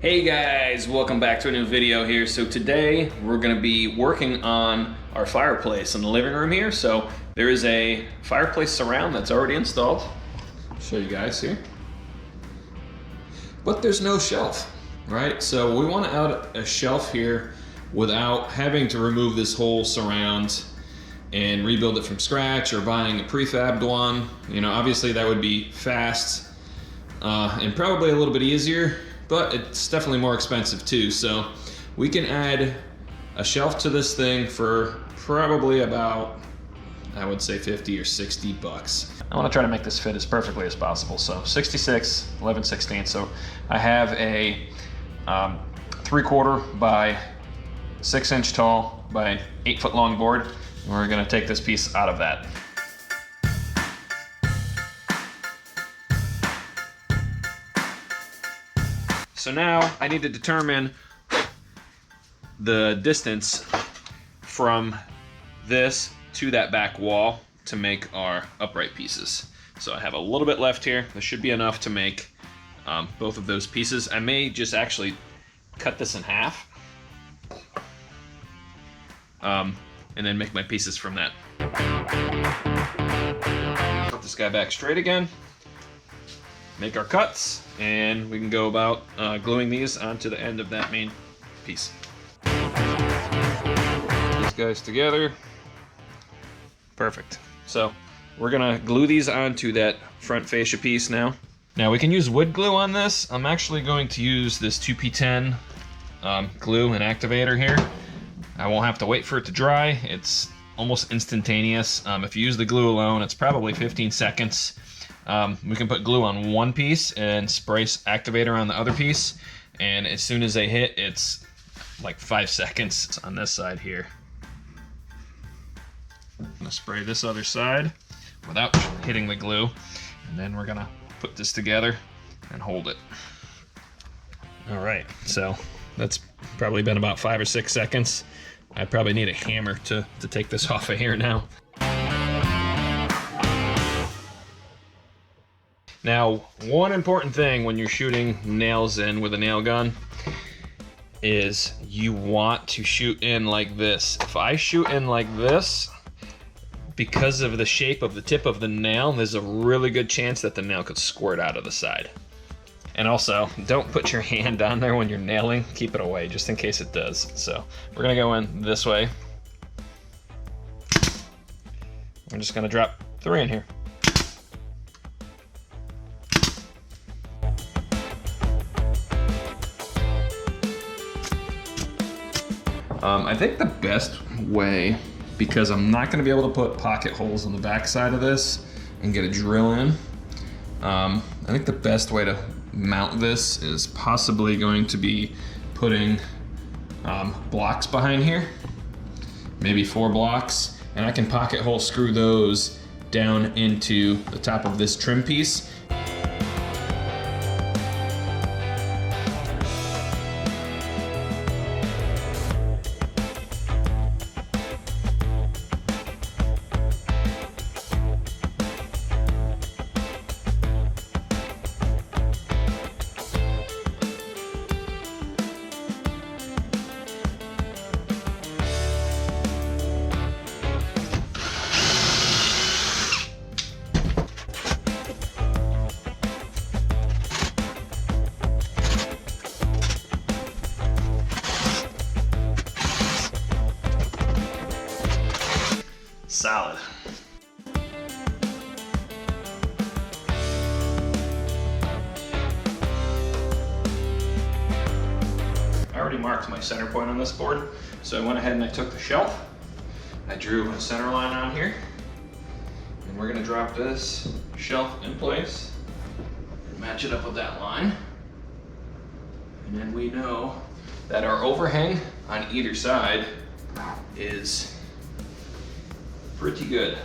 Hey guys, welcome back to a new video here. So today we're going to be working on our fireplace in the living room here. So there is a fireplace surround that's already installed. I'll show you guys here. But there's no shelf, right? So we want to add a shelf here without having to remove this whole surround and rebuild it from scratch or buying a prefabbed one. You know, obviously that would be fast and probably a little bit easier, but it's definitely more expensive too. So we can add a shelf to this thing for probably about, I would say 50 or 60 bucks. I want to try to make this fit as perfectly as possible. So 66, 11/16. So I have a 3/4 by 6 inch tall by 8 foot long board. And we're gonna take this piece out of that. So now I need to determine the distance from this to that back wall to make our upright pieces. So I have a little bit left here. This should be enough to make both of those pieces. I may just actually cut this in half and then make my pieces from that. Put this guy back straight again. Make our cuts, and we can go about gluing these onto the end of that main piece. These guys together. Perfect. So we're gonna glue these onto that front fascia piece now. Now we can use wood glue on this. I'm actually going to use this 2P10 glue and activator here. I won't have to wait for it to dry. It's almost instantaneous. If you use the glue alone, it's probably 15 seconds. We can put glue on one piece and spray activator on the other piece, and as soon as they hit, it's like 5 seconds on this side here. I'm gonna spray this other side without hitting the glue, and then we're gonna put this together and hold it. All right, so that's probably been about 5 or 6 seconds. I probably need a hammer to take this off of here now. Now, one important thing when you're shooting nails in with a nail gun is you want to shoot in like this. If I shoot in like this, because of the shape of the tip of the nail, there's a really good chance that the nail could squirt out of the side. And also, don't put your hand on there when you're nailing. Keep it away, just in case it does. So, we're gonna go in this way. I'm just gonna drop 3 in here. I think the best way, because I'm not going to be able to put pocket holes on the back side of this and get a drill in, I think the best way to mount this is possibly going to be putting blocks behind here, maybe 4 blocks, and I can pocket hole screw those down into the top of this trim piece. Solid. I already marked my center point on this board, so I went ahead and I took the shelf. I drew a center line on here, and we're gonna drop this shelf in place and match it up with that line. And then we know that our overhang on either side is pretty good.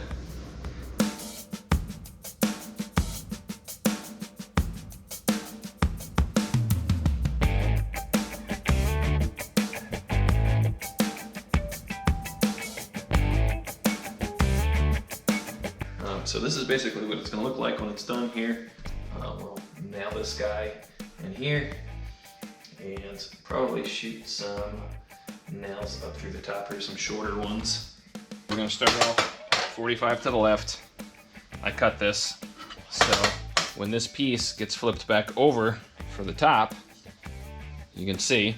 So this is basically what it's going to look like when it's done here. We'll nail this guy in here, and probably shoot some nails up through the top here, some shorter ones. We're gonna start off 45 to the left. I cut this, so when this piece gets flipped back over for the top, you can see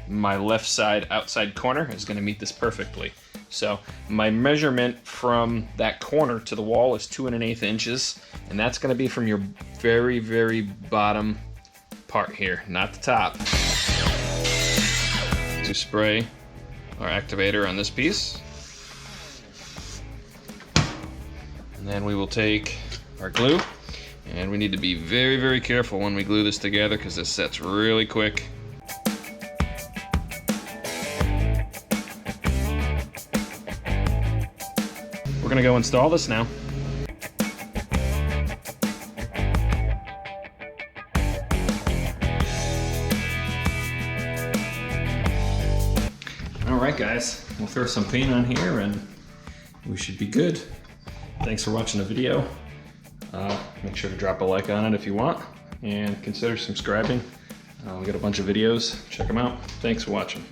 my left side outside corner is gonna meet this perfectly. So my measurement from that corner to the wall is 2 1/8 inches, and that's gonna be from your very, very bottom part here, not the top. To spray our activator on this piece. And then we will take our glue, and we need to be very, very careful when we glue this together because this sets really quick. We're gonna go install this now. All right, guys, we'll throw some paint on here and we should be good. Thanks for watching the video. Make sure to drop a like on it if you want, and consider subscribing. We got a bunch of videos. Check them out. Thanks for watching.